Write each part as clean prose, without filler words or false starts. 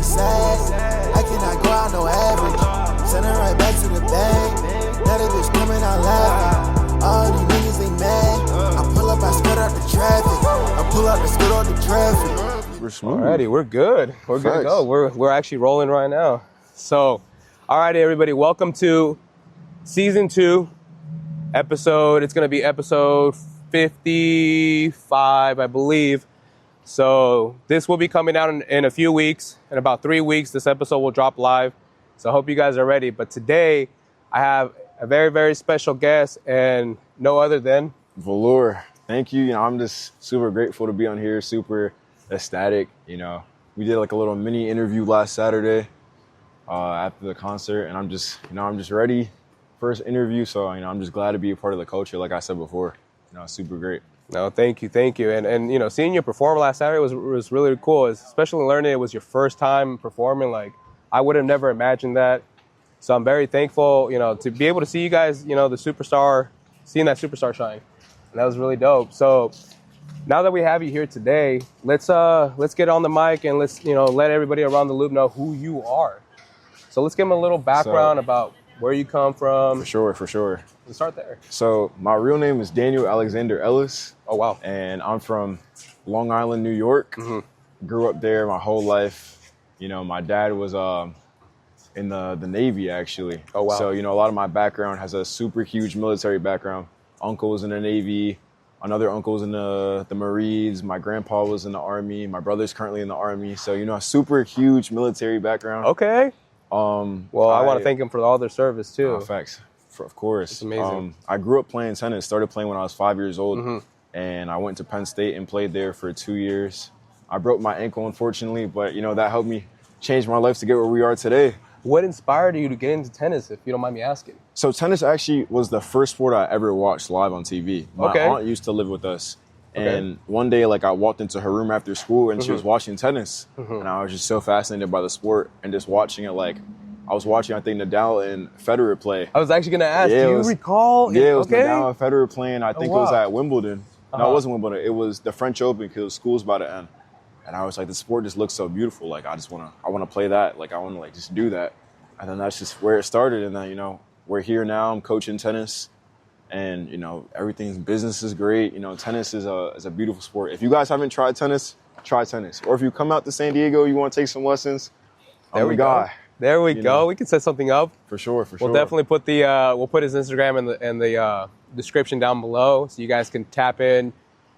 they sad. I cannot go out no average. Send her right back to the bag. Now they bitch coming out laughing. All these niggas they mad. I pull up, I skirt out the traffic. I pull up, I skirt out the traffic. We're smooth. Alrighty, we're good. We're good to go. We're actually rolling right now. So, alrighty, everybody, welcome to season 2 episode. It's gonna be episode 55, I believe. So this will be coming out in a few weeks. In about 3 weeks, this episode will drop live. So I hope you guys are ready. But today, I have a very, very special guest, and no other than Velure. Thank you. I'm just super grateful to be on here, super ecstatic. We did like a little mini interview last Saturday after the concert, and I'm just ready. First interview, so I'm just glad to be a part of the culture, like I said before. Super great. No, thank you. And seeing you perform last Saturday was really cool, especially learning it was your first time performing. Like, I would have never imagined that. So I'm very thankful, to be able to see you guys, the superstar, seeing that superstar shine. And that was really dope. So now that we have you here today, let's get on the mic and let's, let everybody around the loop know who you are. So let's give them a little background about where you come from. For sure. Let's start there. So my real name is Daniel Alexander Ellis. Oh, wow. And I'm from Long Island, New York. Mm-hmm. Grew up there my whole life. My dad was in the Navy, actually. Oh, wow. So, a lot of my background has a super huge military background. Uncle was in the Navy. Another uncle was in the Marines. My grandpa was in the Army. My brother's currently in the Army. So, a super huge military background. Okay. I want to thank them for all their service, too. Facts. Of course. It's amazing. I grew up playing tennis. Started playing when I was 5 years old. Mm-hmm. And I went to Penn State and played there for 2 years. I broke my ankle, unfortunately. But, that helped me change my life to get where we are today. What inspired you to get into tennis, if you don't mind me asking? So tennis actually was the first sport I ever watched live on TV. My aunt used to live with us. And one day, I walked into her room after school and she was watching tennis. And I was just so fascinated by the sport and just watching it. I was watching, I think, Nadal and Federer play. I was actually going to ask, do you recall? Yeah, it was Nadal and Federer playing. I think it was at Wimbledon. Uh-huh. No, it wasn't Wimbledon. It was the French Open because school's about to end. And I was like, the sport just looks so beautiful. I want to play that. I want to just do that. And then that's just where it started. And then, we're here now. I'm coaching tennis. And, everything's business is great. Tennis is a beautiful sport. If you guys haven't tried tennis, try tennis. Or if you come out to San Diego, you want to take some lessons, there we go. There we go. We can set something up. For sure. We'll definitely put we'll put his Instagram in the description down below so you guys can tap in,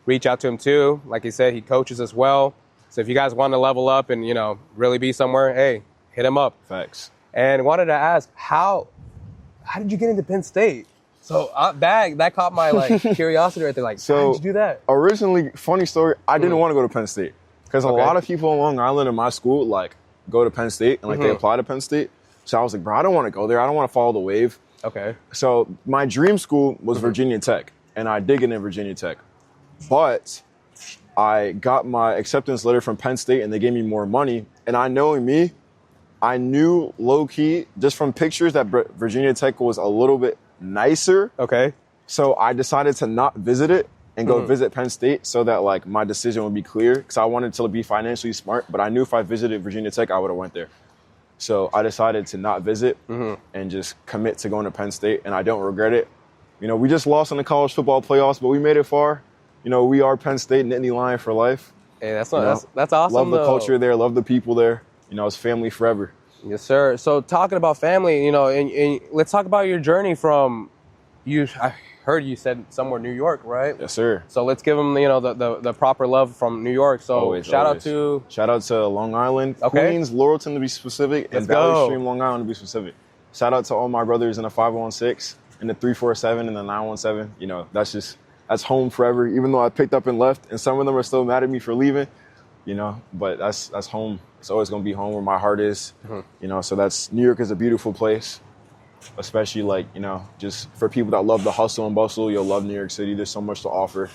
reach out to him too. Like he said, he coaches as well. So if you guys want to level up and, really be somewhere, hey, hit him up. Facts. And wanted to ask, how did you get into Penn State? So that caught my curiosity right there. How did you do that? Originally, funny story, I didn't want to go to Penn State because a lot of people on Long Island in my school go to Penn State and they apply to Penn State. So I was like, bro, I don't want to go there. I don't want to follow the wave. Okay. So my dream school was Virginia Tech, and I did get in Virginia Tech, but I got my acceptance letter from Penn State and they gave me more money. And I knew low-key, just from pictures, that Virginia Tech was a little bit nicer. Okay. So I decided to not visit it and go visit Penn State so that, my decision would be clear. Because I wanted to be financially smart, but I knew if I visited Virginia Tech, I would have went there. So I decided to not visit and just commit to going to Penn State, and I don't regret it. We just lost in the college football playoffs, but we made it far. We are Penn State, Nittany Lion for life. Hey, that's awesome. Love the culture there, love the people there. It's family forever. Yes, sir. So talking about family, and let's talk about your journey from I heard you said somewhere New York, right? Yes, sir. So let's give them, the proper love from New York. So shout out to Long Island, Queens, Laurelton to be specific, and Valley Stream, Long Island to be specific. Shout out to all my brothers in the 516 and the 347 and the 917. That's home forever. Even though I picked up and left, and some of them are still mad at me for leaving, but that's home. It's always going to be home where my heart is, so New York is a beautiful place, especially just for people that love the hustle and bustle. You'll love New York City. There's so much to offer.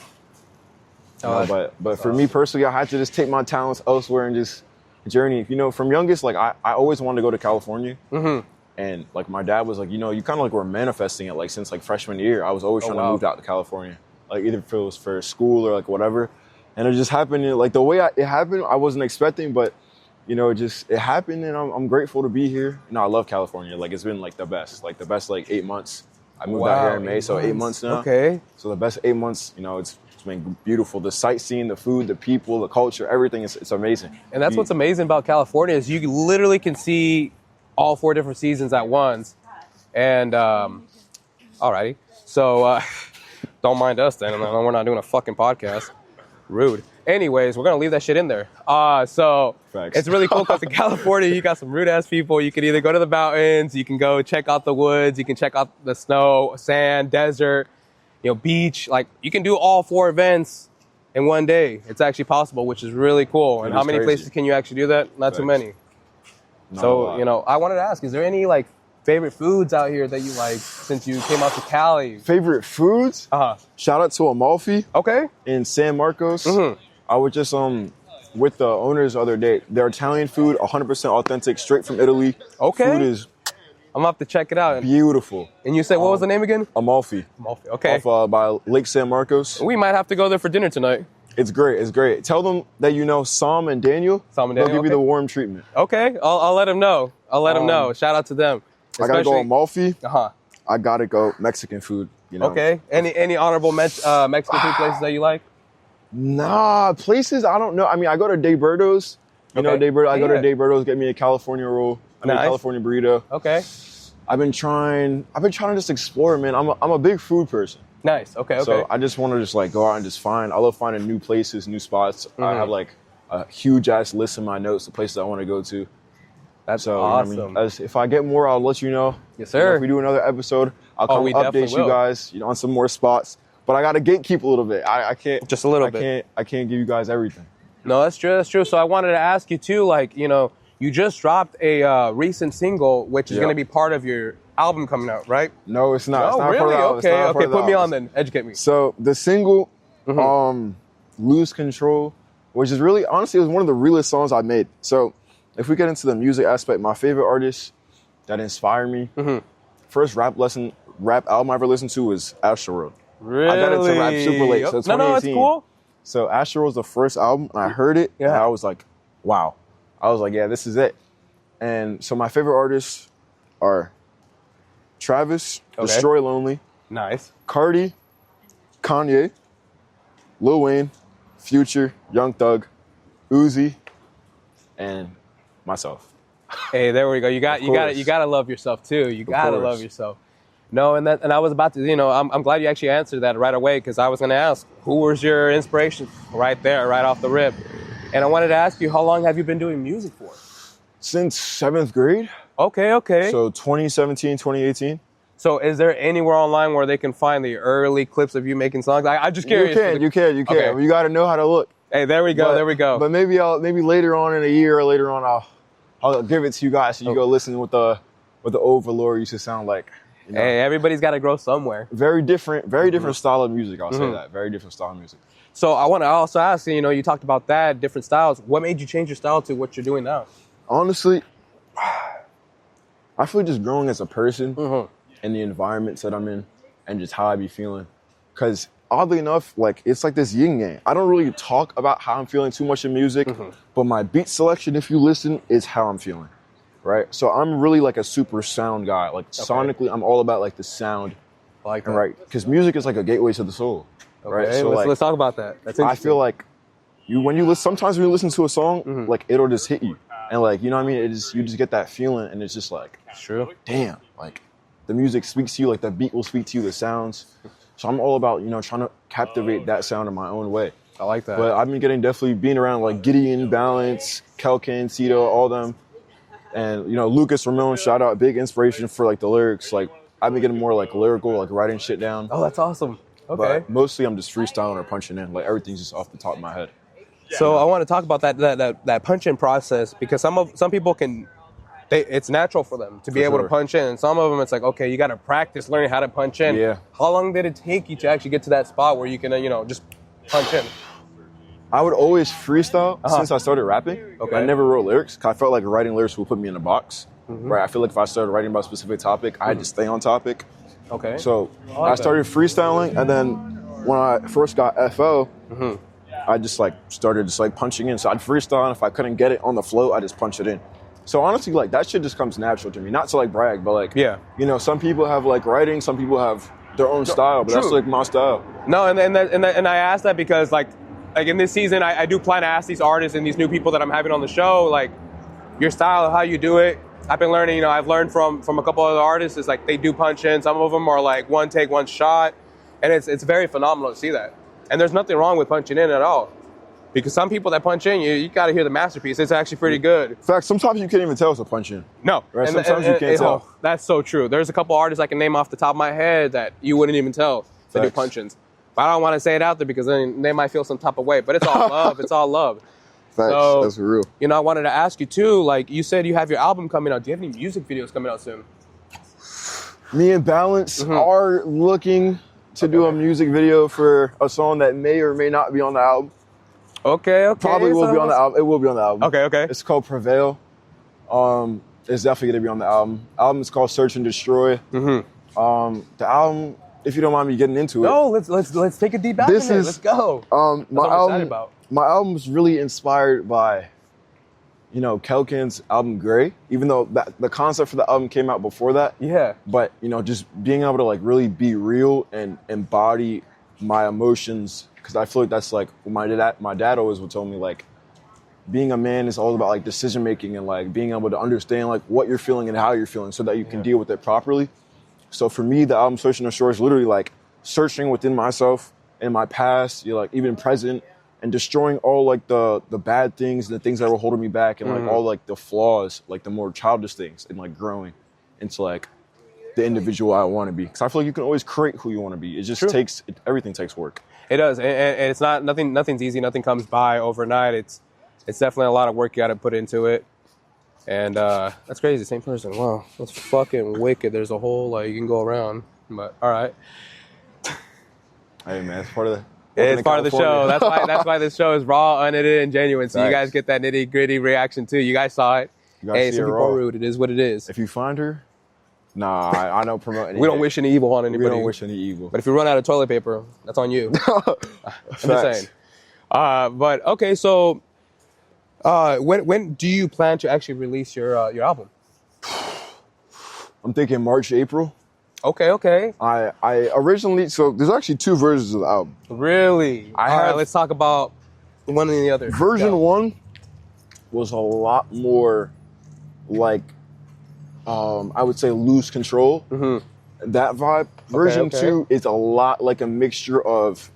But for me personally, I had to just take my talents elsewhere and just journey. From youngest, I always wanted to go to California. And my dad was like, you kind of were manifesting it since freshman year. I was always trying to move out to California, either if it was for school or whatever. And it just happened, the way it happened, I wasn't expecting, but it happened, and I'm grateful to be here. I love California. Like, it's been like the best like 8 months. I moved out here in May, so 8 months now. Okay. So the best 8 months, it's been beautiful. The sightseeing, the food, the people, the culture, everything it's amazing. And that's what's amazing about California is you literally can see all 4 different seasons at once. And alrighty, so don't mind us then. We're not doing a fucking podcast. Rude. Anyways, we're gonna leave that shit in there. So Facts. It's really cool because in California you got some rude ass people. You can either go to the mountains, you can go check out the woods, you can check out the snow, sand, desert, beach. Like, you can do all 4 events in one day. It's actually possible, which is really cool. And how many places can you actually do that? Not too many. So I wanted to ask: is there any like favorite foods out here that you like since you came out to Cali? Favorite foods? Shout out to A.T.L.P. Okay. In San Marcos. I was just with the owners the other day. Their Italian food, 100% authentic, straight from Italy. Okay. Food is I'm gonna have to check it out. Beautiful. And you said what was the name again? A.T.L.P. Amalfi. Okay. Off by Lake San Marcos. We might have to go there for dinner tonight. It's great. It's great. Tell them that you know Sam and Daniel. Sam and Daniel. They'll give you the warm treatment. Okay. I'll let them know. Them know. Shout out to them. I gotta go Amalfi. Uh-huh. I gotta go Mexican food. Okay. Any honorable Mexican food places that you like? Nah, places I don't know. I mean, I go to De Berto's. I go to De Berto's, get me a California roll. A California burrito. Okay. I've been trying to just explore, man. I'm a big food person. Nice. Okay. So I just want to just like go out and just I love finding new places, new spots. I have like a huge ass list in my notes, the places I want to go to. That's awesome. You know what I mean? If I get more, I'll let you know. Yes, sir. If we do another episode, I'll come update you guys, on some more spots. But I got to gatekeep a little bit. I can't. Just a little bit. I can't give you guys everything. No, that's true. That's true. So I wanted to ask you too, like, you just dropped a recent single, which is going to be part of your album coming out, right? No, it's not. It's not really? Okay. Put me on then. Educate me. So the single, Lose Control, which is really, honestly, it was one of the realest songs I made. So if we get into the music aspect, my favorite artist that inspired me, first rap album I ever listened to was Astroworld. Really? I got into rap super late, so 2018. No, it's cool. So Astroworld was the first album, and I heard it, and I was like, wow. I was like, yeah, this is it. And so my favorite artists are Travis, Destroy Lonely. Nice. Cardi, Kanye, Lil Wayne, Future, Young Thug, Uzi, and myself. Hey, there we go. You gotta love yourself too. You gotta love yourself. No, and I was about to, I'm glad you actually answered that right away, because I was gonna ask, who was your inspiration right there, right off the rip? And I wanted to ask you, how long have you been doing music for? Since 7th grade. Okay. So 2017, 2018. So is there anywhere online where they can find the early clips of you making songs? I'm just curious. You can. Okay. Well, you got to know how to look. Hey, there we go. But maybe later on in a year or later on, I'll give it to you guys so you go listen what the old Velure used to sound like. Hey, everybody's got to grow somewhere. Very different style of music. I'll say that. Very different style of music. So I want to also ask you, you talked about that, different styles. What made you change your style to what you're doing now? Honestly, I feel just growing as a person and the environments that I'm in and just how I be feeling. Because oddly enough, like, it's like this yin yang. I don't really talk about how I'm feeling too much in music, but my beat selection, if you listen, is how I'm feeling, right? So I'm really like a super sound guy. Like, sonically, I'm all about like the sound. I like that. Right? Because music is like a gateway to the soul. Right? So let's talk about that. That's interesting. I feel like sometimes when you listen to a song, like, it'll just hit you. And like, you know what I mean? You just get that feeling, and it's just like, it's true. Damn, like, the music speaks to you, like the beat will speak to you, the sounds. So I'm all about, trying to captivate that sound in my own way. I like that. But I've been definitely being around like Gideon, Balance, Kelkin, Cito, all them. And, Lucas Ramon, shout out, big inspiration for like the lyrics. Like, I've been getting more like lyrical, like writing shit down. Oh, that's awesome. Okay. But mostly I'm just freestyling or punching in. Like, everything's just off the top of my head. So I want to talk about that punch-in process, because some people it's natural for them to be able to punch in, and some of them it's like, okay, you got to practice learning how to punch in. Yeah. How long did it take you to actually get to that spot where you can, just punch in? I would always freestyle since I started rapping. Okay. I never wrote lyrics, 'cause I felt like writing lyrics would put me in a box. Right? I feel like if I started writing about a specific topic, I had to stay on topic. Okay. So I started freestyling, and then when I first got FO, I just like started just like punching in. So I'd freestyle, and if I couldn't get it on the flow, I just punch it in. So honestly, like that shit just comes natural to me. Not to like brag, but like, you know, some people have like writing, some people have their own style, but that's like my style. No, and I asked that because like in this season, I do plan to ask these artists and these new people that I'm having on the show, like your style, how you do it. I've been learning, you know, I've learned from a couple other artists. It's like they do punch in. Some of them are like one take, one shot, and it's very phenomenal to see that. And there's nothing wrong with punching in at all. Because some people that punch in, you got to hear the masterpiece. It's actually pretty good. In fact, sometimes you can't even tell it's a punch in. No. Right? Sometimes you can't tell. Oh, that's so true. There's a couple artists I can name off the top of my head that you wouldn't even tell they do punch-ins. But I don't want to say it out there because then they might feel some type of way. But it's all love. It's all love. Facts. So, that's real. You know, I wanted to ask you too, like you said you have your album coming out. Do you have any music videos coming out soon? Me and Balance are looking to do a music video for a song that may or may not be on the album. Okay. Probably will be on the album. It will be on the album. Okay. It's called Prevail. It's definitely gonna be on the album. Album is called Search and Destroy. The album, if you don't mind me getting into it. No, let's take a deep dive in it. Let's go. My album's really inspired by, you know, Kelkin's album Gray. Even though the concept for the album came out before that. Yeah. But you know, just being able to like really be real and embody my emotions. Because I feel like that's like what my dad always would tell me, like being a man is all about like decision making and like being able to understand like what you're feeling and how you're feeling so that you can deal with it properly. So for me, the album Searching the Shore is literally like searching within myself and my past, you know, like even present, and destroying all like the bad things and the things that were holding me back and like all like the flaws, like the more childish things, and like growing into like the individual I want to be. Because I feel like you can always create who you want to be. It just takes, everything takes work. It does, and it's not nothing's easy. Nothing comes by overnight. It's definitely a lot of work you got to put into it. And that's crazy. Same person. Wow, that's fucking wicked. There's a whole like you can go around. But all right. Hey man, it's part of the. It's part of the show. That's why this show is raw, unedited, and genuine. So you guys get that nitty gritty reaction too. You guys saw it. Hey, some people are rude. It is what it is. If you find her. Nah, I don't promote any. We don't wish any evil on anybody. We don't wish any evil. But if you run out of toilet paper, that's on you. I'm just saying. But okay, so when do you plan to actually release your album? I'm thinking March, April. Okay. I originally, so there's actually two versions of the album. Really? All right, let's talk about one and the other. Version 1 was a lot more like, I would say lose control. That vibe. Version 2 is a lot like a mixture of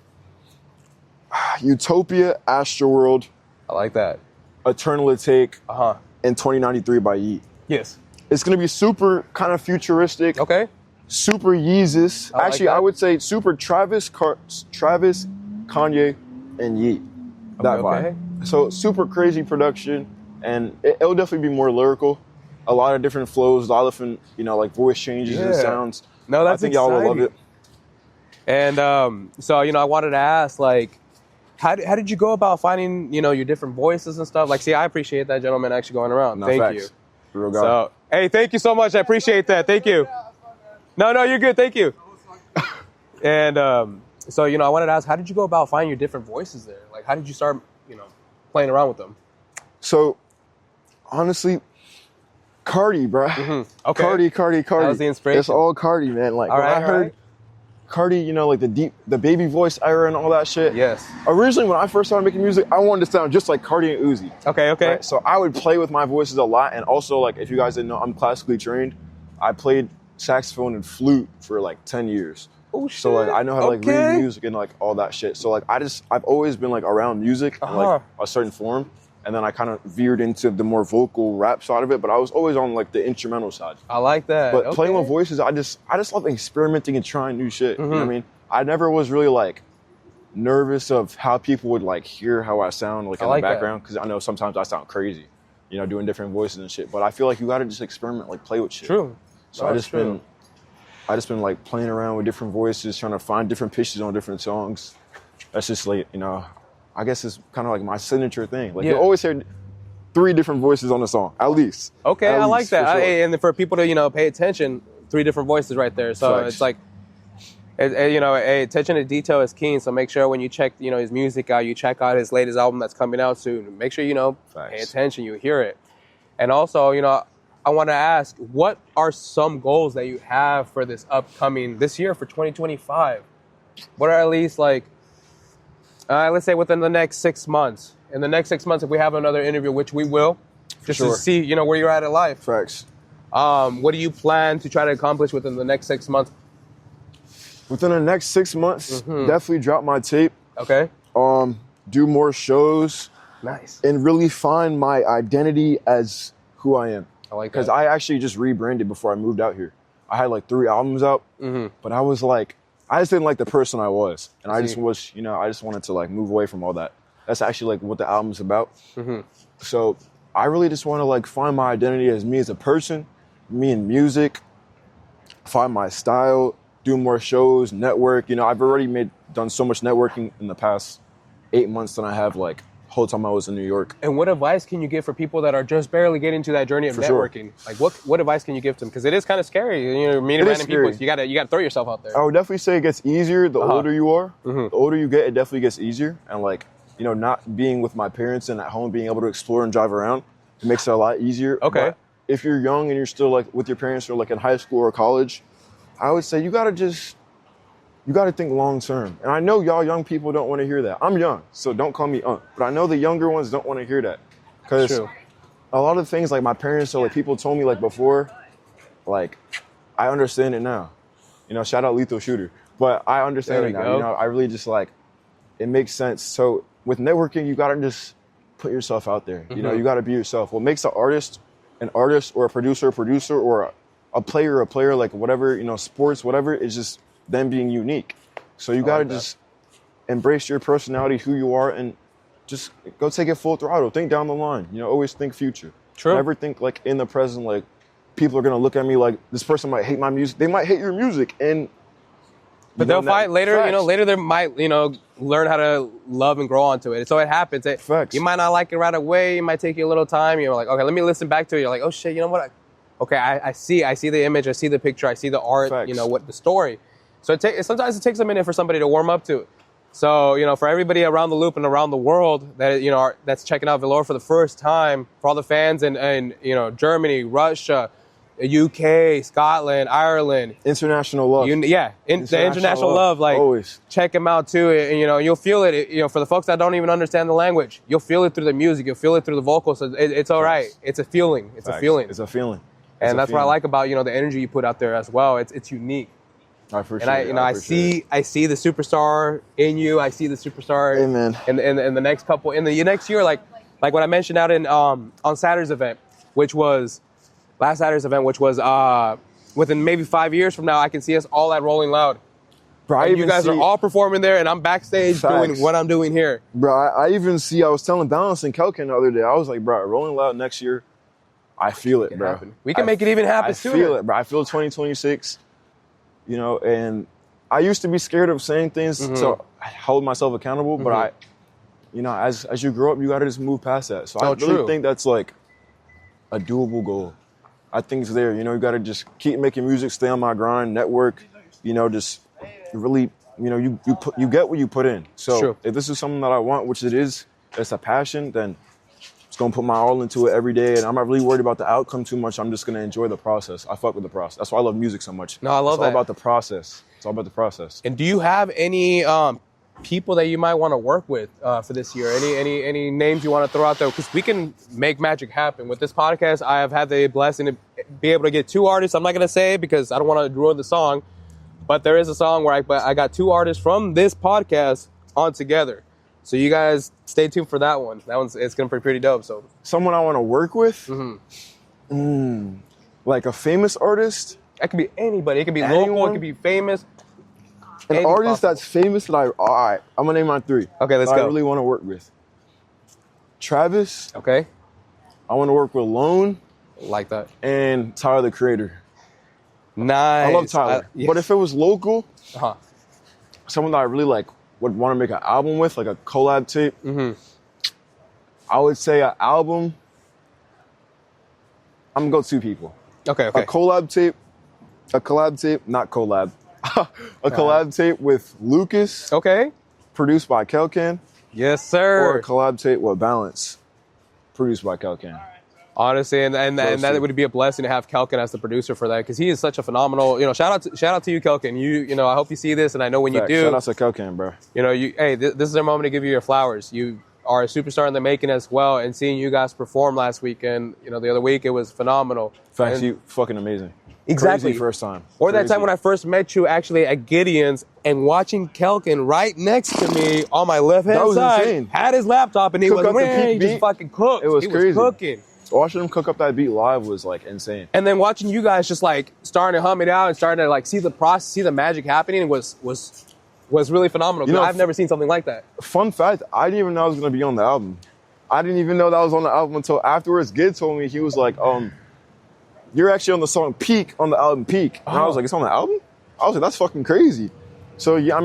Utopia, Astroworld. I like that. Eternal Take, and 2093 by Yeat. Yes. It's going to be super kind of futuristic. Okay. Super Yeezus. Actually, I would say super Travis, Kanye, and Yeat. That vibe. So super crazy production, and it'll definitely be more lyrical. A lot of different flows, a lot of different, you know, like voice changes and sounds. No, that's I think y'all will love it. And so, you know, I wanted to ask, like, how did you go about finding, you know, your different voices and stuff? Like, see, I appreciate that gentleman actually going around. Thank you. Real guy. So, hey, thank you so much. I appreciate that. Thank you. No, you're good. Thank you. And so, you know, I wanted to ask, how did you go about finding your different voices there? Like, how did you start, you know, playing around with them? So, honestly, Cardi, bro. Okay. Cardi. That was the inspiration. It's all Cardi, man. Like, when I heard Cardi, you know, like the baby voice era and all that shit. Yes. Originally, when I first started making music, I wanted to sound just like Cardi and Uzi. Okay. Right? So I would play with my voices a lot, and also, like, if you guys didn't know, I'm classically trained. I played saxophone and flute for like 10 years. Oh shit. So like I know how to like read music and like all that shit. So like I've always been like around music in like a certain form, and then I kind of veered into the more vocal rap side of it, but I was always on like the instrumental side. I like that. But playing with voices, I just love experimenting and trying new shit. You know what I mean? I never was really like nervous of how people would like hear how I sound like in the background, because I know sometimes I sound crazy, you know, doing different voices and shit. But I feel like you gotta just experiment, like play with shit. True. So I just been like playing around with different voices, trying to find different pitches on different songs. That's just like, you know, I guess it's kind of like my signature thing. Like you always hear 3 different voices on a song, at least. Okay, I like that. Sure. And for people to, you know, pay attention, 3 different voices right there. So it's like, Attention to detail is key. So make sure when you check, his music out, you check out his latest album that's coming out soon. Make sure, pay attention, you hear it. And also, I want to ask, what are some goals that you have for this year for 2025? What are at least let's say within the next 6 months. In the next 6 months, if we have another interview, which we will, just to see, where you're at in life. Facts. What do you plan to try to accomplish within the next 6 months? Within the next 6 months, definitely drop my tape. Okay. Do more shows. Nice. And really find my identity as who I am. I like that. Because I actually just rebranded before I moved out here. I had 3 albums out, but I was I just didn't like the person I was. And I just was, I just wanted to move away from all that. That's actually what the album's about. So I really just want to find my identity as me as a person, me in music, find my style, do more shows, network. I've already done so much networking in the past 8 months than I have whole time I was in New York. And what advice can you give for people that are just barely getting to that journey of networking? What advice can you give to them? Because it is kind of scary, meeting random people. You gotta throw yourself out there. I would definitely say it gets easier the older you are. The older you get, it definitely gets easier. And not being with my parents and at home, being able to explore and drive around, it makes it a lot easier. Okay. But if you're young and you're still with your parents or in high school or college, I would say you gotta think long term. And I know y'all young people don't want to hear that. I'm young, so don't call me but I know the younger ones don't want to hear that. Because a lot of things my parents or people told me before, I understand it now. Shout out Lethal Shooter. But I understand it now. I really just it makes sense. So with networking, you gotta just put yourself out there. You gotta be yourself. What makes an artist or a producer or a player, whatever, sports, whatever, is just them being unique. So you gotta just embrace your personality, who you are, and just go take it full throttle. Think down the line. Always think future. True. Never think in the present, people are gonna look at me this person might hate my music. They might hate your music, but they'll fight later. Facts. Later they might, learn how to love and grow onto it. So it happens. Facts. You might not like it right away. It might take you a little time. You're okay, let me listen back to it. You're like, oh shit, you know what? I see the image. I see the picture. I see the art. Facts. What the story. So sometimes it takes a minute for somebody to warm up to it. So, for everybody around the loop and around the world that, that's checking out Velure for the first time, for all the fans in Germany, Russia, UK, Scotland, Ireland. International love. The international love. Always. Check them out too. And, you'll feel it, for the folks that don't even understand the language, you'll feel it through the music. You'll feel it through the vocals. So it's all right. It's a feeling. It's a feeling. It's a feeling. And that's what I like about, the energy you put out there as well. It's unique. I appreciate it. I see the superstar in you. I see the superstar in the next next year, like what I mentioned out in on Saturday's event, last Saturday's event, which was within maybe 5 years from now, I can see us all at Rolling Loud. Bro, you guys are all performing there, and I'm backstage doing what I'm doing here. Bro, I even see. I was telling Balance and Kelkin the other day. I was like, bro, Rolling Loud next year. I feel it, bro. We can make it even happen sooner. I feel it, bro. I feel 2026. And I used to be scared of saying things to hold myself accountable, but as you grow up, you got to just move past that. So I really think that's a doable goal. I think it's there. You got to just keep making music, stay on my grind, network, just really, you get what you put in. So if this is something that I want, which it is, it's a passion, then just gonna put my all into it every day, and I'm not really worried about the outcome too much. I'm just gonna enjoy the process. I fuck with the process. That's why I love music so much. No, I love that. It's all about the process. It's all about the process. And do you have any people that you might want to work with for this year? Any names you want to throw out there? Because we can make magic happen. With this podcast, I have had the blessing to be able to get 2 artists. I'm not gonna say it because I don't want to ruin the song, but there is a song where I got 2 artists from this podcast on together. So you guys stay tuned for that one. It's gonna be pretty dope. So someone I want to work with, like a famous artist. That could be anybody. It could be local. It could be famous. An artist that's famous that all right, I'm gonna name my 3. Okay, let's go. I really want to work with Travis. Okay. I want to work with Lone. Like that. And Tyler, the Creator. Nice. I love Tyler. Yes. But if it was local, someone that I really would want to make an album with, like a collab tape, I would say an album. I'm gonna go 2 people. Okay. A collab tape, not collab. A collab tape with Lucas, Okay. produced by Kelkin, Yes, or sir. a collab tape with Balance, produced by Kelkin. Honestly, and that would be a blessing to have Kelkin as the producer for that, because he is such a phenomenal. Shout out to you, Kelkin. I hope you see this, and I know when you do. Shout out to Kelkin, bro. This is our moment to give you your flowers. You are a superstar in the making as well, and seeing you guys perform last weekend, the other week, it was phenomenal. Facts, you fucking amazing. Exactly. Crazy first time. Or that Crazy. time when I first met you actually at Gideon's, and watching Kelkin right next to me on my left hand That was side insane. had his laptop, and he Cook was up the he beat. just fucking cooked. It was he crazy. was cooking. Watching him cook up that beat live was like insane. And then watching you guys just like starting to hum it out and starting to like see the process, see the magic happening was really phenomenal. I've never seen something like that. Fun fact, I didn't even know I was gonna be on the album. I didn't even know that was on the album until afterwards. Gid told me, he was like, you're actually on the song Peak on the album Peak. And I was like, it's on the album? I was like, that's fucking crazy. So yeah,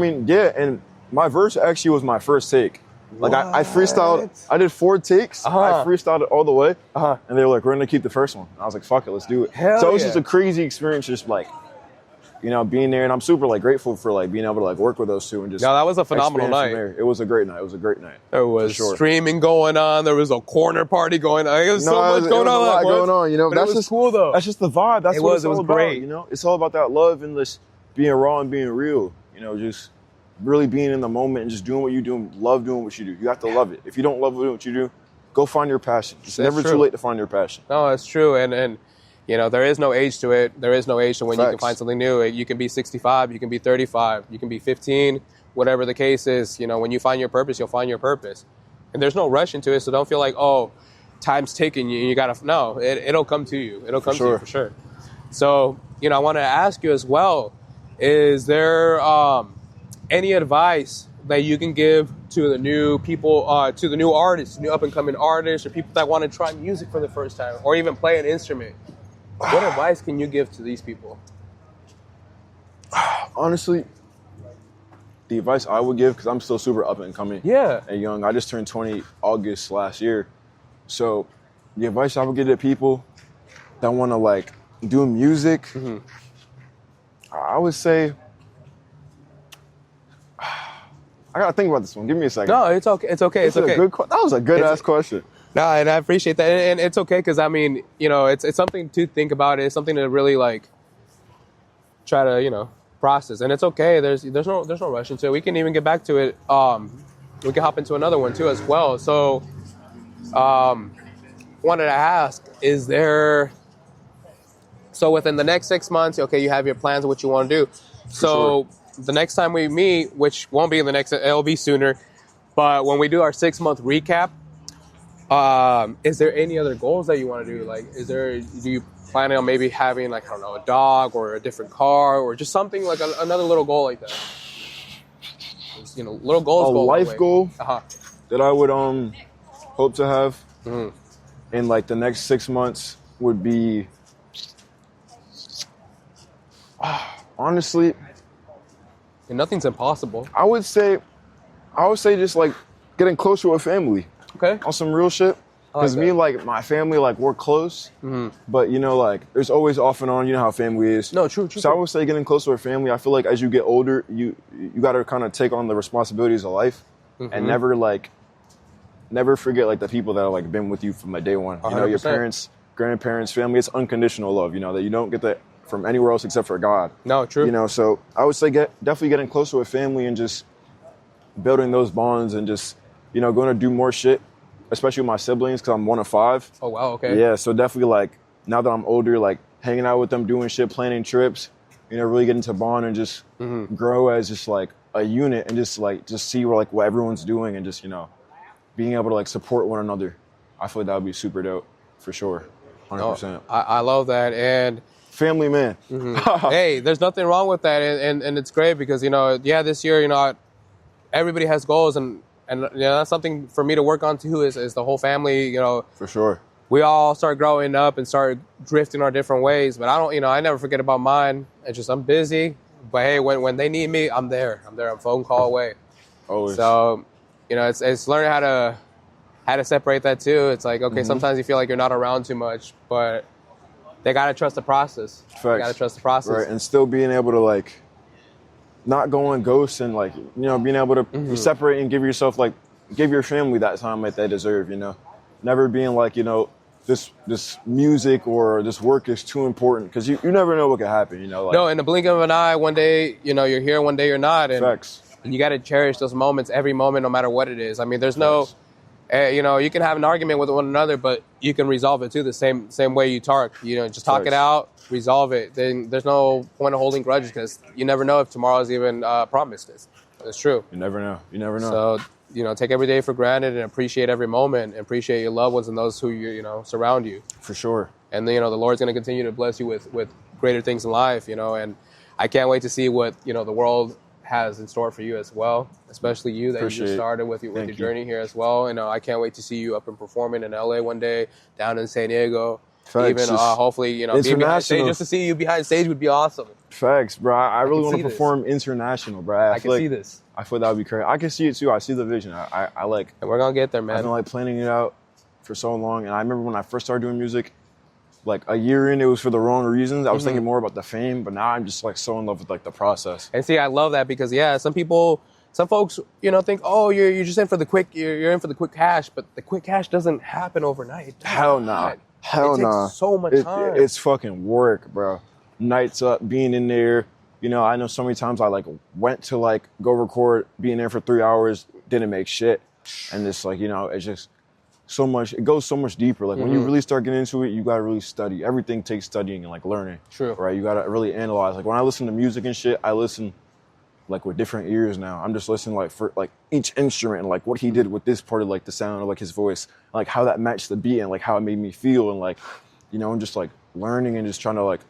and my verse actually was my first take. Like I freestyled, I did 4 takes, I freestyled it all the way, and they were like, we're gonna keep the first one. I was like, fuck it, let's do it. So it was just a crazy experience, just like, being there, and I'm super like grateful for like being able to like work with those two and just. No, that was a phenomenal night. It was a great night. It was a great night. There was streaming going on. There was a corner party going on. There was so much going on. A lot going on. But that's just cool though. That's just the vibe. That's what it's all about. Great. It's all about that love and just being raw and being real. Just really being in the moment and just doing what you do and love doing what you do. You have to love it. If you don't love doing what you do, go find your passion. It's never too late to find your passion. No, it's true. And there is no age to it. There is no age to when you can find something new. You can be 65, you can be 35, you can be 15, whatever the case is. When you find your purpose, you'll find your purpose. And there's no rush into it, so don't feel like, time's ticking. You gotta, no, it'll come to you. It'll come to you for sure. So, I want to ask you as well, is there any advice that you can give to the new people, to the new artists, new up-and-coming artists, or people that want to try music for the first time, or even play an instrument? What advice can you give to these people? Honestly, the advice I would give, because I'm still super up-and-coming and young. I just turned 20 August last year. So the advice I would give to people that want to like do music, I would say, I gotta think about this one. Give me a second. No, it's okay. It's okay. It's okay. That was a good ass question. No, and I appreciate that, and it's okay because it's something to think about. It's something to really like try to process, and it's okay. There's no rush into it. We can even get back to it. We can hop into another one too as well. So, wanted to ask: is there? So within the next 6 months, okay, you have your plans of what you want to do. So the next time we meet, which won't be in the next, it'll be sooner, but when we do our 6-month recap, is there any other goals that you want to do? Like, do you plan on maybe having like, I don't know, a dog or a different car or just something like another little goal like that? Just, little goals. A life goal that I would hope to have in like the next 6 months would be, honestly, and nothing's impossible. I would say just like getting closer with family. Okay. On some real shit. Because me and like my family, like we're close, but like there's always off and on. You know how family is. No, true. So I would say getting closer with family. I feel like as you get older, you got to kind of take on the responsibilities of life, and never forget like the people that have like been with you from like day one. 100%. Your parents, grandparents, family. It's unconditional love. That you don't get that from anywhere else except for God. No, true. So I would say definitely getting closer with family and just building those bonds and just going to do more shit. Especially with my siblings, because I'm one of 5. Oh, wow, okay. Yeah, so definitely, like, now that I'm older, like, hanging out with them, doing shit, planning trips, really getting to bond and just grow as just, like, a unit and just see what everyone's doing and just, being able to, like, support one another. I feel like that would be super dope, for sure, 100%. No, I love that, and... Family, man. Hey, there's nothing wrong with that, and it's great because, this year, everybody has goals, and that's something for me to work on too. Is the whole family. For sure. We all start growing up and start drifting our different ways. But I don't. I never forget about mine. It's just I'm busy. But hey, when they need me, I'm there. I'm a phone call away. Always. So, it's learning how to separate that too. It's like okay, sometimes you feel like you're not around too much, but they gotta trust the process. Facts. They gotta trust the process. Right, and still being able to like not going ghost and like, you know, being able to separate and give yourself like, give your family that time that they deserve, you know, never being like, you know, this music or this work is too important because you never know what could happen, you know. Like, no, in the blink of an eye, one day, you know, you're here, one day you're not. And facts. you got to cherish those moments, every moment, no matter what it is. I mean, there's no, you know, you can have an argument with one another, but you can resolve it too the same way you talk. You know, just talk it out, resolve it. Then there's no point of holding grudges because you never know if tomorrow's even promised. It's true. You never know. You never know. So, you know, take every day for granted and appreciate every moment. And appreciate your loved ones and those who you know surround you. For sure. And you know, the Lord's going to continue to bless you with greater things in life. You know, and I can't wait to see what you know the world has in store for you as well, especially you that you just started with your journey here as well. You know, I can't wait to see you up and performing in LA one day, down in San Diego. Facts. Even hopefully, you know, being behind stage, just to see you behind stage would be awesome. Facts, bro. I really want to perform international, bro. I can see this. I feel that would be crazy. I can see it too. I see the vision. I like. And we're gonna get there, man. I've been like planning it out for so long, and I remember when I first started doing music, like a year in, it was for the wrong reasons. I was thinking more about the fame, but now I'm just like so in love with like the process. And see, I love that because some folks, you know, think, oh, you're just in for the quick, you're in for the quick cash, but the quick cash doesn't happen overnight. Hell nah. Hell nah. It takes so much time. It's fucking work, bro. Nights up, being in there. You know, I know so many times I like went to like go record, being there for 3 hours, didn't make shit. And it's like, you know, it's just so much, it goes so much deeper. Like when you really start getting into it, you gotta really study. Everything takes studying and like learning. True. Right? You gotta really analyze. Like when I listen to music and shit, I listen like with different ears now. I'm just listening like for like each instrument and like what he did with this part of like the sound of like his voice, like how that matched the beat and like how it made me feel and like, you know, and just like learning and just trying to like,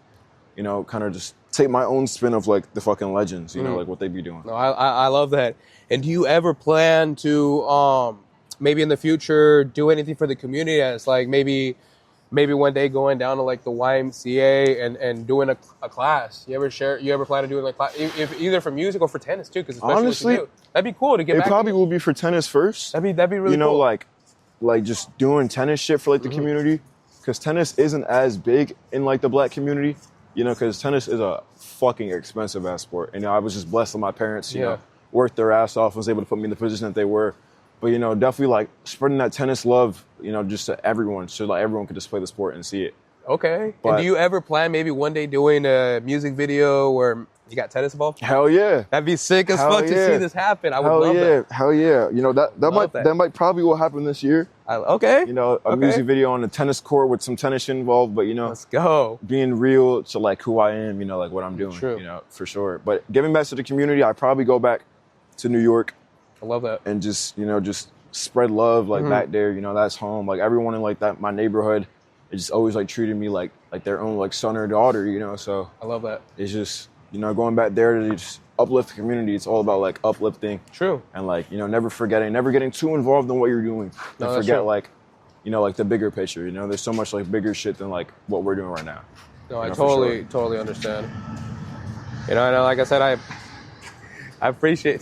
you know, kind of just take my own spin of like the fucking legends, you know, like what they be doing. No, I love that. And do you ever plan to maybe in the future do anything for the community as like maybe one day going down to like the YMCA and doing a class? You ever plan to do like class, if either for music or for tennis too? Because honestly, that'd be cool to get back. It probably will be for tennis first. That'd be really cool. You know, like just doing tennis shit for like the community, because tennis isn't as big in like the black community. You know, because tennis is a fucking expensive ass sport. And you know, I was just blessed that my parents, you know, worked their ass off, was able to put me in the position that they were. But, you know, definitely like spreading that tennis love, you know, just to everyone, so like everyone could just play the sport and see it. Okay. But, and do you ever plan maybe one day doing a music video where you got tennis involved? Hell yeah. That'd be sick as fuck to see this happen. I would love that. Hell yeah. You know, that might probably will happen this year. Okay. You know, a music video on a tennis court with some tennis shit involved, but, you know. Let's go. Being real to like who I am, you know, like what I'm doing. True. You know, for sure. But giving back to the community, I'd probably go back to New York. I love that. And just, you know, just spread love like back there. You know, that's home. Like everyone in like that, my neighborhood, it just always like treated me like their own like son or daughter, you know. So I love that. It's just, you know, going back there to just uplift the community. It's all about like uplifting. True. And like, you know, never getting too involved in what you're doing. And forget like, you know, like the bigger picture. You know, there's so much like bigger shit than like what we're doing right now. No, I totally understand. You know, and like I said, I appreciate.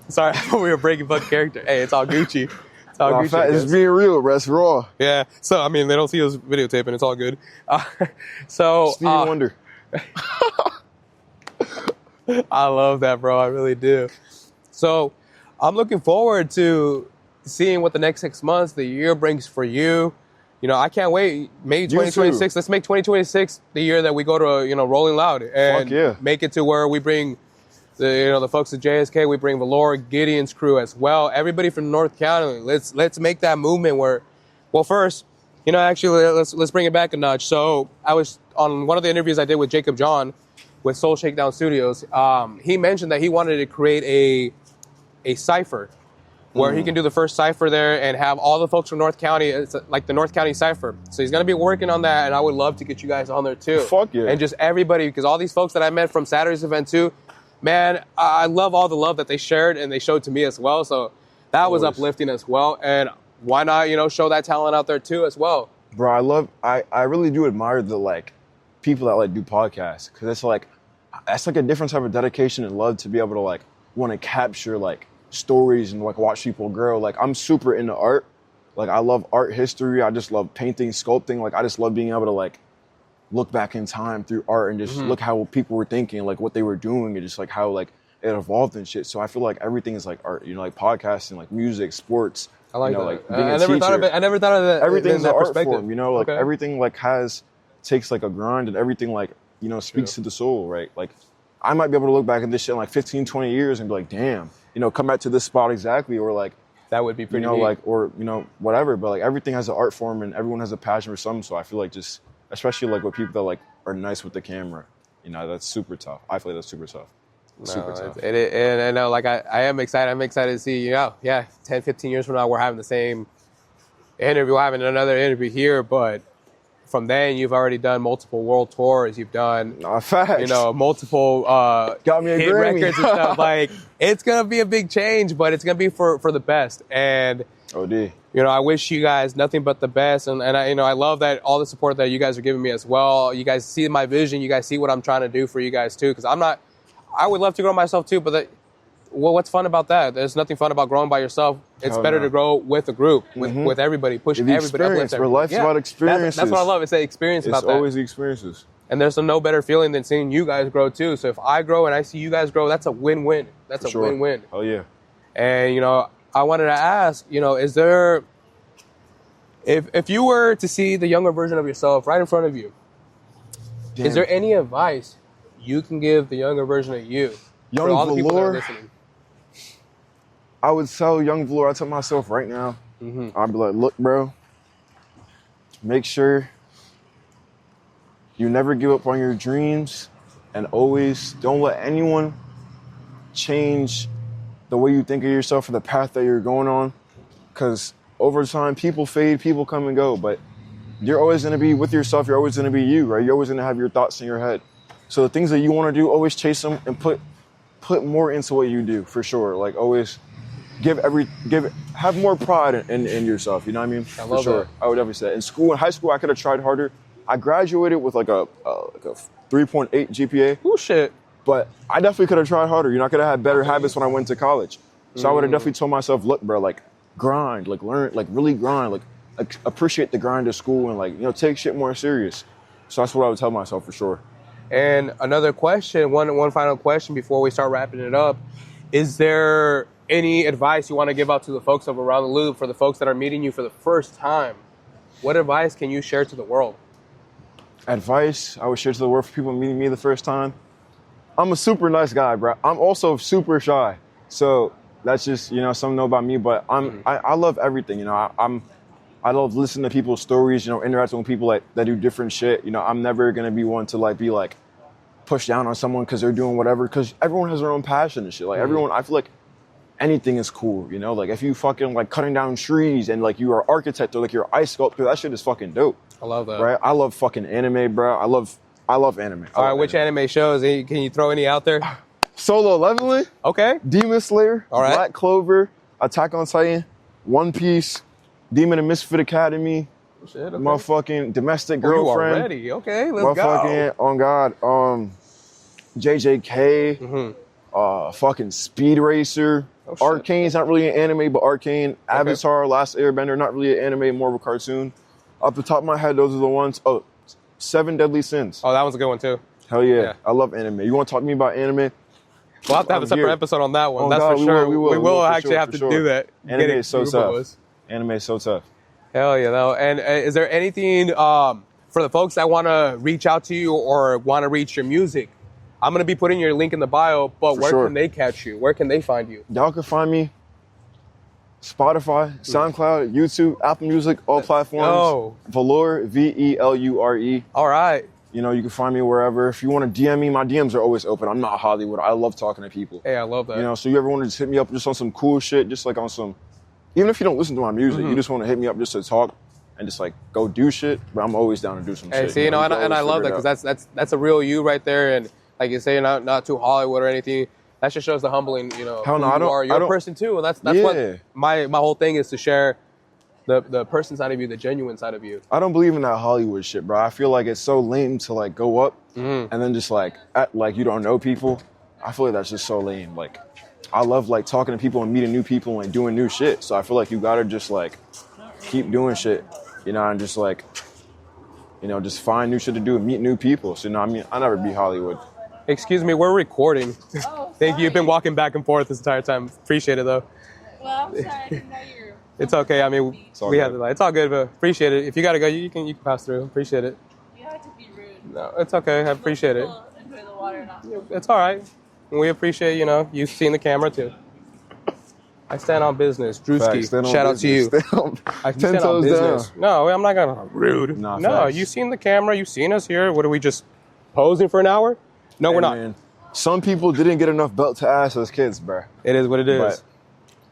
Sorry, I thought we were breaking fucking character. Hey, it's all Gucci. It's all Gucci. It's being real, bro. It's raw. Yeah. So I mean, they don't see us videotaping. It's all good. So Stevie Wonder. I love that, bro. I really do. So I'm looking forward to seeing what the next 6 months, the year brings for you. You know, I can't wait. Maybe 2026. Let's make 2026 the year that we go to, you know, Rolling Loud and make it to where we bring the folks at JSK. We bring Velure, Gideon's crew as well. Everybody from North County. Let's make that movement where, well, first, you know, actually, let's bring it back a notch. So I was on one of the interviews I did with Jacob John with Soul Shakedown Studios. He mentioned that he wanted to create a cipher where he can do the first cipher there and have all the folks from North County. It's like the North County cipher. So he's going to be working on that, and I would love to get you guys on there too. Fuck yeah. And just everybody, because all these folks that I met from Saturday's event too, man, I love all the love that they shared and they showed to me as well. So that was uplifting as well. And why not, you know, show that talent out there too as well. Bro, I really do admire the like people that like do podcasts, because it's like, that's like a different type of dedication and love to be able to like want to capture like stories and like watch people grow. Like I'm super into art. Like I love art history. I just love painting, sculpting. Like I just love being able to like look back in time through art and just look how people were thinking, like what they were doing, and just like how like it evolved and shit. So I feel like everything is like art, you know, like podcasting, like music, sports. I like you know, that. like being I a never teacher. thought of it. I never thought of that. Everything's in that an art perspective. form, you know, like Okay. everything like takes like a grind, and everything like, you know, speaks to the soul, right? Like I might be able to look back at this shit in like 15, 20 years and be like, damn, you know, come back to this spot exactly, or like, That would be pretty you know, neat. like, or, you know, whatever. But like everything has an art form and everyone has a passion for something. So I feel like just, especially like with people that like are nice with the camera, you know, that's super tough. I feel like that's super tough. Super tough. And I know, like, I am excited. I'm excited to see, you know, 10, 15 years from now, we're having the same interview. We're having another interview here, but from then, you've already done multiple world tours. You've done, Facts. you know, multiple Got me a hit Grammy. records and stuff. Like, it's going to be a big change, but it's going to be for the best. And, OD. you know, I wish you guys nothing but the best. And I, you know, I love that all the support that you guys are giving me as well. You guys see my vision. You guys see what I'm trying to do for you guys, too. Because I would love to grow myself, too. But what's fun about that? There's nothing fun about growing by yourself. It's better to grow with a group, with everybody, push everybody, uplift everybody. Life's about experiences. That's what I love. It's the experience about that. It's always the experiences. And there's no better feeling than seeing you guys grow, too. So if I grow and I see you guys grow, that's a win-win. That's a win-win. Oh, yeah. And, you know, I wanted to ask, you know, is there, if you were to see the younger version of yourself right in front of you, Damn. is there any advice you can give the younger version of you? Young for all the people that are Velure? listening? I would tell young Velure, I tell myself right now, I'd be like, look, bro, make sure you never give up on your dreams, and always don't let anyone change the way you think of yourself or the path that you're going on. Because over time, people fade, people come and go, but you're always going to be with yourself. You're always going to be you, right? You're always going to have your thoughts in your head. So the things that you want to do, always chase them and put more into what you do, for sure. Like, always have more pride in yourself. You know what I mean? I love that. I would definitely say that. In high school, I could have tried harder. I graduated with like a 3.8 GPA. Oh, shit. But I definitely could have tried harder. You know, I could have had better habits when I went to college. So I would have definitely told myself, look, bro, like, grind, like, learn, like, really grind, like appreciate the grind of school, and, like, you know, take shit more serious. So that's what I would tell myself, for sure. And another question, one final question before we start wrapping it up. Is there any advice you want to give out to the folks of Around the Loop, for the folks that are meeting you for the first time? What advice can you share to the world? Advice I would share to the world for people meeting me the first time? I'm a super nice guy, bro. I'm also super shy. So that's just, you know, something to know about me. But I love everything, you know. I love listening to people's stories, you know, interacting with people that do different shit. You know, I'm never going to be one to, like, be, like, pushed down on someone because they're doing whatever. Because everyone has their own passion and shit. Like, everyone, I feel like anything is cool, you know? Like, if you fucking, like, cutting down trees and, like, you are an architect or, like, you're an ice sculptor, that shit is fucking dope. I love that. Right? I love fucking anime, bro. I love anime. All right, which anime shows? Can you throw any out there? Solo Leveling. Okay. Demon Slayer. All right. Black Clover. Attack on Titan. One Piece. Demon and Misfit Academy. Shit, okay. Motherfucking Domestic Girlfriend. You already? Okay, let's go. Motherfucking, on God, JJK. Fucking Speed Racer. Oh, shit. Arcane's not really an anime, but Arcane. Avatar, Last Airbender, not really an anime, more of a cartoon. Off the top of my head, those are the ones. Oh, Seven Deadly Sins. Oh, that was a good one too. Hell yeah. I love anime. You want to talk to me about anime? We'll have to have a separate episode on that one. Oh, That's God, for sure. we will. We will actually sure, have to sure. do that. Anime is so tough. Anime is so tough. Hell yeah, though. And is there anything for the folks that want to reach out to you or want to reach your music? I'm going to be putting your link in the bio, but where can they catch you? Where can they find you? Y'all can find me Spotify, SoundCloud, YouTube, Apple Music, all platforms. Oh. Velure, Velure. All right. You know, you can find me wherever. If you want to DM me, my DMs are always open. I'm not Hollywood. I love talking to people. Hey, I love that. You know, so you ever want to just hit me up just on some cool shit, just like on some, even if you don't listen to my music, you just want to hit me up just to talk and just like go do shit. But I'm always down to do some shit. See, you know, and I love that because that's a real you right there. And like you say, you're not too Hollywood or anything. That just shows the humbling, you know, Hell no, who you are. You're a person too, and that's what my whole thing is, to share the person side of you, the genuine side of you. I don't believe in that Hollywood shit, bro. I feel like it's so lame to like go up and then just like act like you don't know people. I feel like that's just so lame. Like, I love like talking to people and meeting new people and doing new shit. So I feel like you gotta just like keep doing shit, you know, and just like, you know, just find new shit to do and meet new people. So, you know, I mean, I'll never be Hollywood. Excuse me, we're recording. Oh, Thank you. You've been walking back and forth this entire time. Appreciate it, though. Well, I'm sorry. I didn't know you were... It's okay. I mean, It's all we good. have it's all good, but appreciate it. If you gotta go, you can pass through. Appreciate it. You had to be rude. No, it's okay. I appreciate it. People enjoy the water, not... It's all right. We appreciate, you know, you seeing the camera too. I stand on business. Drewski, Facts, stand on shout out to you. business. Stand on- I 10 stand on toes business. down. No, I'm not gonna rude. Nah, No, facts. you seen the camera. You seen us here. What are we just posing for an hour? No, we're Hey, not. man, some people didn't get enough belt to ass as kids, bruh. It is what it is.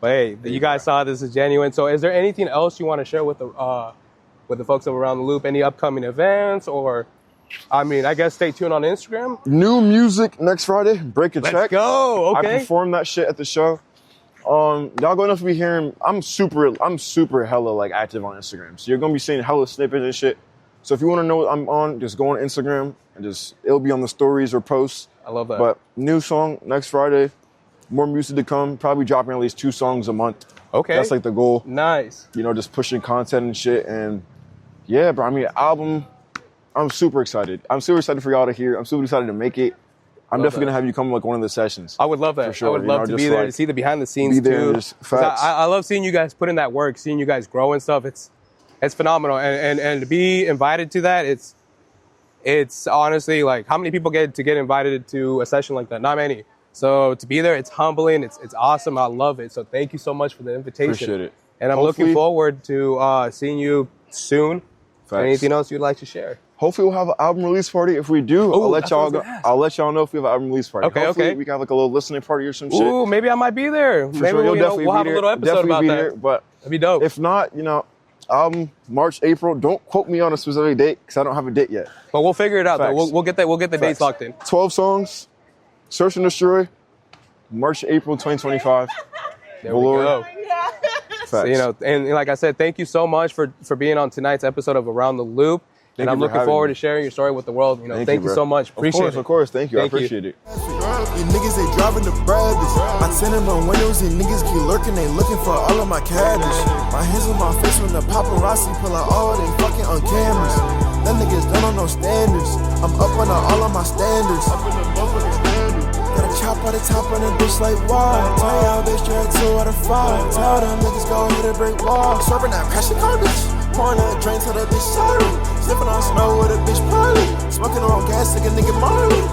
But hey, you guys saw this is genuine. So, is there anything else you want to share with the folks of Around the Loop? Any upcoming events, or I mean, I guess stay tuned on Instagram. New music next Friday. Break a Let's check. go. Okay. I performed that shit at the show. Y'all gonna be hearing. I'm super hella like active on Instagram. So you're gonna be seeing hella snippets and shit. So if you want to know what I'm on, just go on Instagram and it'll be on the stories or posts. I love that. But new song next Friday. More music to come. Probably dropping at least 2 songs a month. Okay. That's like the goal. Nice. You know, just pushing content and shit. And yeah, bro. I mean, album. I'm super excited. I'm super excited for y'all to hear. I'm super excited to make it. I'm Love definitely that. gonna have you come like one of the sessions. I would love that. For sure, I would you love know, to just be there like to see the behind the scenes be there too. and just 'Cause facts. I love seeing you guys put in that work, seeing you guys grow and stuff. It's phenomenal, and to be invited to that, it's honestly like how many people get invited to a session like that? Not many. So to be there, it's humbling. It's awesome. I love it. So thank you so much for the invitation. Appreciate it. And I'm Hopefully- looking forward to seeing you soon. Facts. Anything else you'd like to share? Hopefully we'll have an album release party. If we do, Ooh, I'll let that's what I y'all was go. gonna ask. I'll let y'all know if we have an album release party. Okay, Hopefully okay. we can have like a little listening party or some shit. Ooh, maybe I might be there. For Maybe sure, you'll you know, definitely we'll be have there. a little episode Definitely about be that. there, but That'd be dope. if not, you know, album March, April. Don't quote me on a specific date because I don't have a date yet. But we'll figure it out though. Facts. We'll get the dates Facts. locked in. 12 songs. Search and Destroy. March, April 2025. There we Velure. go. Facts. So, you know, and like I said, thank you so much for being on tonight's episode of Around the Loop. Thank And you I'm for looking having forward me. to sharing your story with the world. You know, thank you bro. so much. Appreciate it. Of course. Thank you. Thank I you. appreciate it. You niggas, they driving the Brabbits. I send them on windows and niggas keep lurking, they looking for all of my cabbage. My hands on my face when the paparazzi pull out all they fucking on cameras. Them niggas don't know no standards. I'm up on all of my standards. Got a chop on the top on the bitch like why? Tell y'all bitch you're 2 out of 5. Tell them niggas go hit a brick wall. Swerving out, crashing car bitch. Pouring a drink till the bitch sorry. Sipping on snow with a bitch party. Smoking on gas like a nigga Marley.